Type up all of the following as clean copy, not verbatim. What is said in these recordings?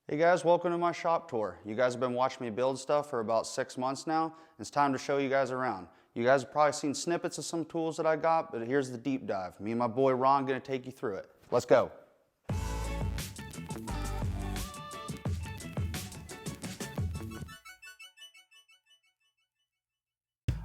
Hey guys, welcome to my shop tour. You guys have been watching me build stuff for about 6 months now. It's time to show you guys around. You guys have probably seen snippets of some tools that I got, but here's the deep dive. Me and my boy Ron gonna take you through it. Let's go.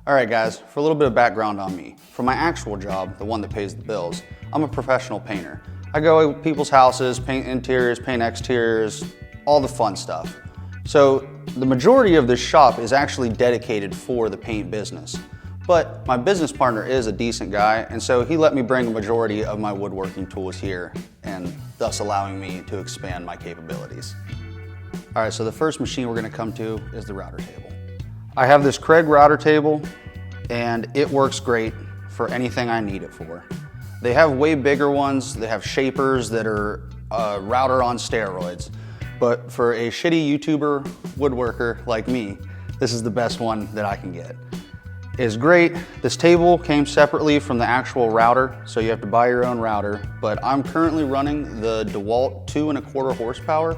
All right guys, for a little bit of background on me. For my actual job, the one that pays the bills, I'm a professional painter. I go to people's houses, paint interiors, paint exteriors, all the fun stuff. So the majority of this shop is actually dedicated for the paint business. But my business partner is a decent guy, and so he let me bring a majority of my woodworking tools here, and thus allowing me to expand my capabilities. All right, so the first machine we're gonna come to is the router table. I have this Craig router table, and it works great for anything I need it for. They have way bigger ones. They have shapers that are a router on steroids. But for a shitty YouTuber woodworker like me, this is the best one that I can get. It's great. This table came separately from the actual router, so you have to buy your own router. But I'm currently running the DeWalt 2¼ horsepower,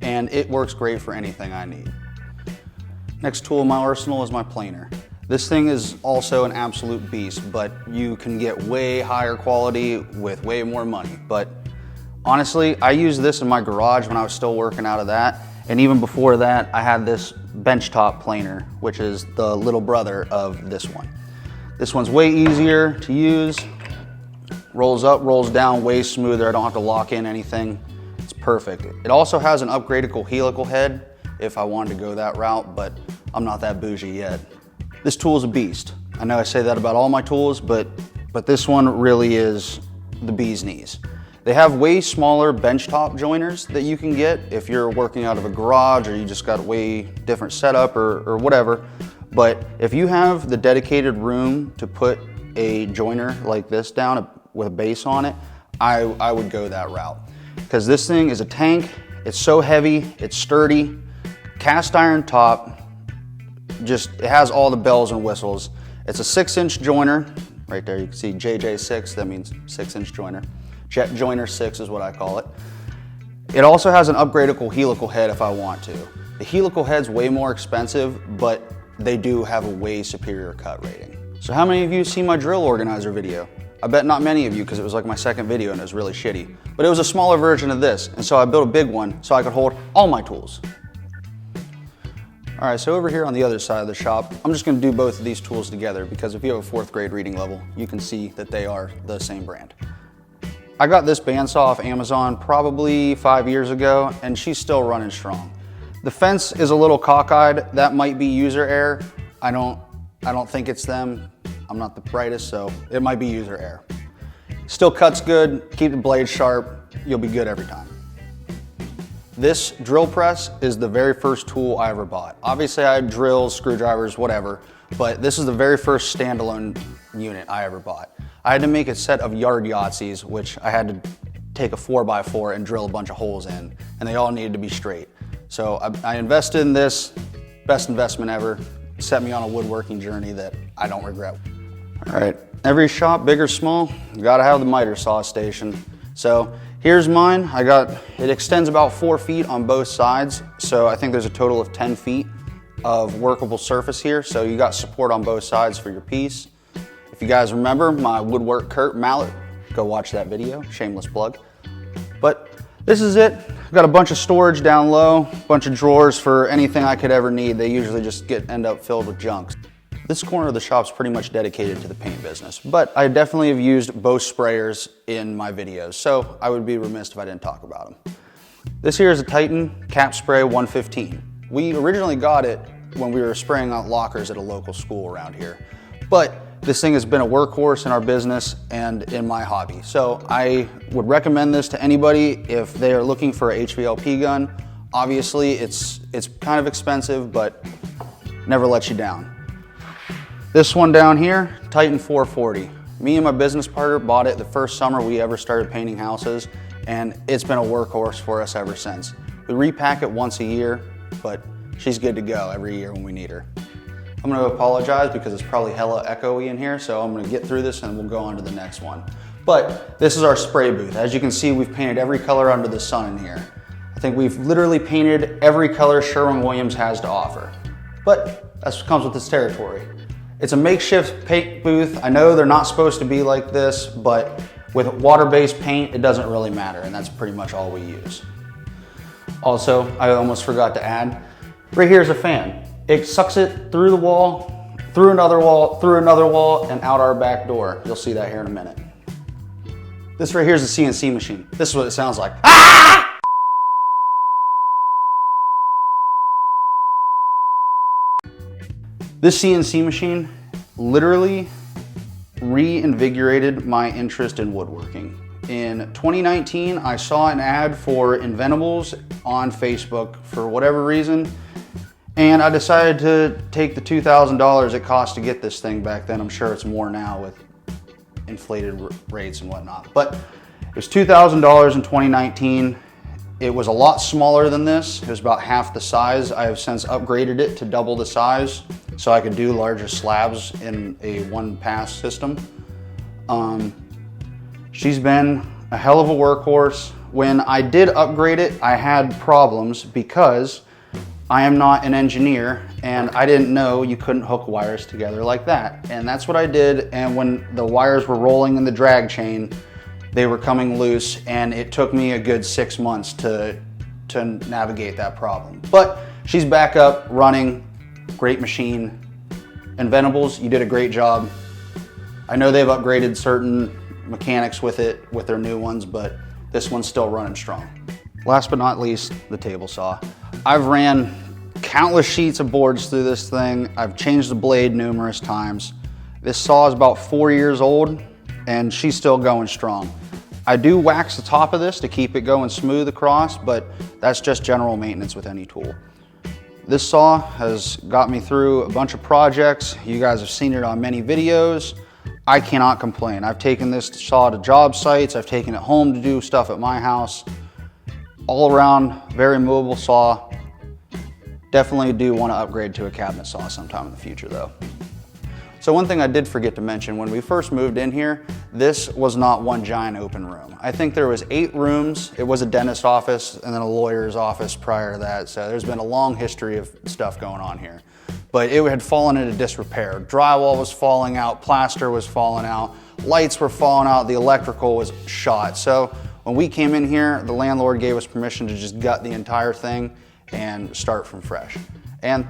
and it works great for anything I need. Next tool in my arsenal is my planer. This thing is also an absolute beast, but you can get way higher quality with way more money. But honestly, I used this in my garage when I was still working out of that. And even before that, I had this benchtop planer, which is the little brother of this one. This one's way easier to use. Rolls up, rolls down, way smoother. I don't have to lock in anything. It's perfect. It also has an upgradable helical head if I wanted to go that route, but I'm not that bougie yet. This tool is a beast. I know I say that about all my tools, but this one really is the bee's knees. They have way smaller benchtop joiners that you can get if you're working out of a garage or you just got a way different setup or whatever. But if you have the dedicated room to put a joiner like this down with a base on it, I would go that route. Because this thing is a tank, it's so heavy, it's sturdy, cast iron top, it has all the bells and whistles. It's a 6-inch joiner. Right there you can see JJ6, that means 6-inch joiner. Jet Joiner 6 is what I call it. It also has an upgradable helical head if I want to. The helical head's way more expensive, but they do have a way superior cut rating. So how many of you see my drill organizer video? I bet not many of you, because it was like my second video and it was really shitty. But it was a smaller version of this, and so I built a big one so I could hold all my tools. All right, so over here on the other side of the shop, I'm just gonna do both of these tools together because if you have a 4th grade reading level, you can see that they are the same brand. I got this bandsaw off Amazon probably 5 years ago, and she's still running strong. The fence is a little cockeyed. That might be user error. I don't think it's them. I'm not the brightest, so it might be user error. Still cuts good, keep the blade sharp, you'll be good every time. This drill press is the very first tool I ever bought. Obviously I had drills, screwdrivers, whatever, but this is the very first standalone unit I ever bought. I had to make a set of yard Yahtzees, which I had to take a 4x4 and drill a bunch of holes in, and they all needed to be straight. So I invested in this, best investment ever. It set me on a woodworking journey that I don't regret. All right, every shop, big or small, you gotta have the miter saw station. So here's mine. It extends about 4 feet on both sides. So I think there's a total of 10 feet of workable surface here. So you got support on both sides for your piece. If you guys remember my Woodwork Kurt mallet, go watch that video, shameless plug. But this is it. I've got a bunch of storage down low, a bunch of drawers for anything I could ever need. They usually just end up filled with junk. This corner of the shop's pretty much dedicated to the paint business, but I definitely have used both sprayers in my videos, so I would be remiss if I didn't talk about them. This here is a Titan Cap Spray 115. We originally got it when we were spraying out lockers at a local school around here, but this thing has been a workhorse in our business and in my hobby. So I would recommend this to anybody if they are looking for a HVLP gun. Obviously it's kind of expensive, but never lets you down. This one down here, Titan 440. Me and my business partner bought it the first summer we ever started painting houses, and it's been a workhorse for us ever since. We repack it once a year, but she's good to go every year when we need her. I'm gonna apologize because it's probably hella echoey in here, so I'm gonna get through this and we'll go on to the next one. But this is our spray booth. As you can see, we've painted every color under the sun in here. I think we've literally painted every color Sherwin-Williams has to offer. But that's what comes with this territory. It's a makeshift paint booth. I know they're not supposed to be like this, but with water-based paint, it doesn't really matter, and that's pretty much all we use. Also, I almost forgot to add, right here's a fan. It sucks it through the wall, through another wall, and out our back door. You'll see that here in a minute. This right here is a CNC machine. This is what it sounds like. Ah! This CNC machine literally reinvigorated my interest in woodworking. In 2019, I saw an ad for Inventables on Facebook for whatever reason, and I decided to take the $2,000 it cost to get this thing back then. I'm sure it's more now with inflated rates and whatnot, but it was $2,000 in 2019. It was a lot smaller than this. It was about half the size. I have since upgraded it to double the size so I could do larger slabs in a one-pass system. She's been a hell of a workhorse. When I did upgrade it, I had problems because I am not an engineer and I didn't know you couldn't hook wires together like that. And that's what I did. And when the wires were rolling in the drag chain, they were coming loose, and it took me a good 6 months to navigate that problem. But she's back up, running, great machine. Inventables, you did a great job. I know they've upgraded certain mechanics with it, with their new ones, but this one's still running strong. Last but not least, the table saw. I've ran countless sheets of boards through this thing. I've changed the blade numerous times. This saw is about 4 years old, and she's still going strong. I do wax the top of this to keep it going smooth across, but that's just general maintenance with any tool. This saw has got me through a bunch of projects. You guys have seen it on many videos. I cannot complain. I've taken this saw to job sites. I've taken it home to do stuff at my house. All around, very mobile saw. Definitely do want to upgrade to a cabinet saw sometime in the future though. So one thing I did forget to mention, when we first moved in here, this was not one giant open room. I think there was 8 rooms. It was a dentist's office and then a lawyer's office prior to that. So there's been a long history of stuff going on here. But it had fallen into disrepair. Drywall was falling out, plaster was falling out, lights were falling out, the electrical was shot. So when we came in here, the landlord gave us permission to just gut the entire thing and start from fresh. And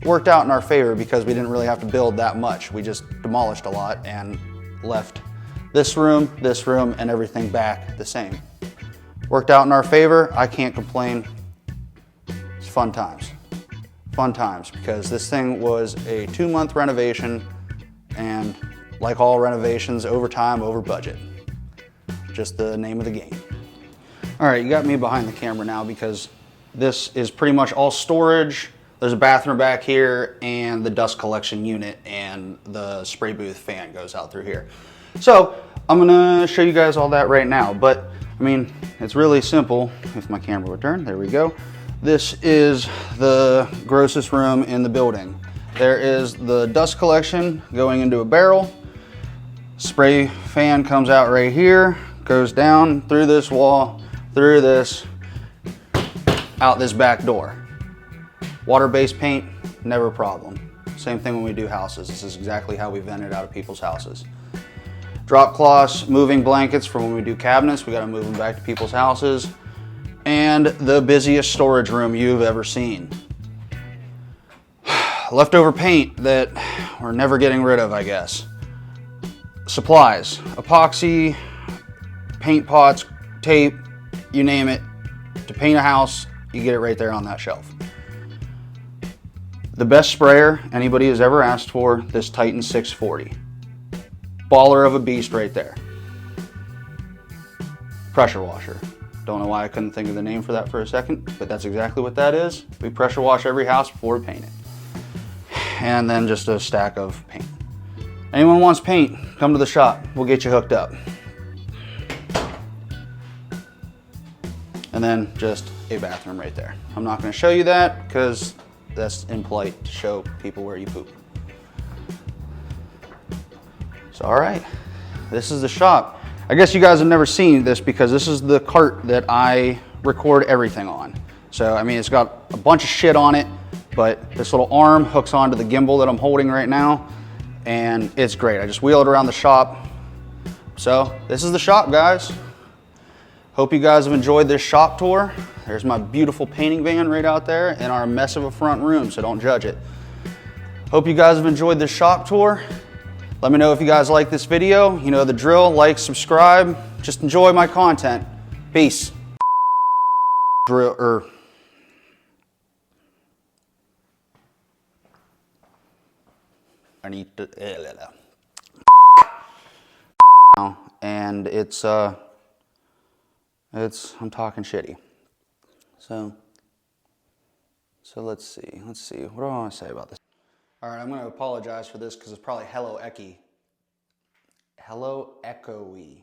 worked out in our favor because we didn't really have to build that much. We just demolished a lot and left this room, and everything back the same. Worked out in our favor. I can't complain. It's fun times. Fun times, because this thing was a 2-month renovation, and like all renovations, over time, over budget. Just the name of the game. All right, you got me behind the camera now because this is pretty much all storage. There's a bathroom back here and the dust collection unit, and the spray booth fan goes out through here. So I'm gonna show you guys all that right now, but I mean, it's really simple. If my camera would turn, there we go. This is the grossest room in the building. There is the dust collection going into a barrel. Spray fan comes out right here, goes down through this wall, through this, out this back door. Water-based paint, never a problem. Same thing when we do houses. This is exactly how we vent it out of people's houses. Drop cloths, moving blankets for when we do cabinets. We gotta move them back to people's houses. And the busiest storage room you've ever seen. Leftover paint that we're never getting rid of, I guess. Supplies, epoxy, paint pots, tape, you name it. To paint a house, you get it right there on that shelf. The best sprayer anybody has ever asked for, this Titan 640. Baller of a beast right there. Pressure washer. Don't know why I couldn't think of the name for that for a second, but that's exactly what that is. We pressure wash every house before we paint it. And then just a stack of paint. Anyone wants paint, come to the shop. We'll get you hooked up. And then just a bathroom right there. I'm not gonna show you that because that's impolite to show people where you poop. So, all right, this is the shop. I guess you guys have never seen this because this is the cart that I record everything on. So, I mean, it's got a bunch of shit on it, but this little arm hooks onto the gimbal that I'm holding right now, and it's great. I just wheel it around the shop. So, this is the shop, guys. Hope you guys have enjoyed this shop tour. There's my beautiful painting van right out there in our mess of a front room, so don't judge it. Hope you guys have enjoyed this shop tour. Let me know if you guys like this video. You know the drill, like, subscribe. Just enjoy my content. Peace. I need to, and it's I'm talking shitty. So let's see, what do I want to say about this? All right, I'm going to apologize for this because it's probably hello echoey.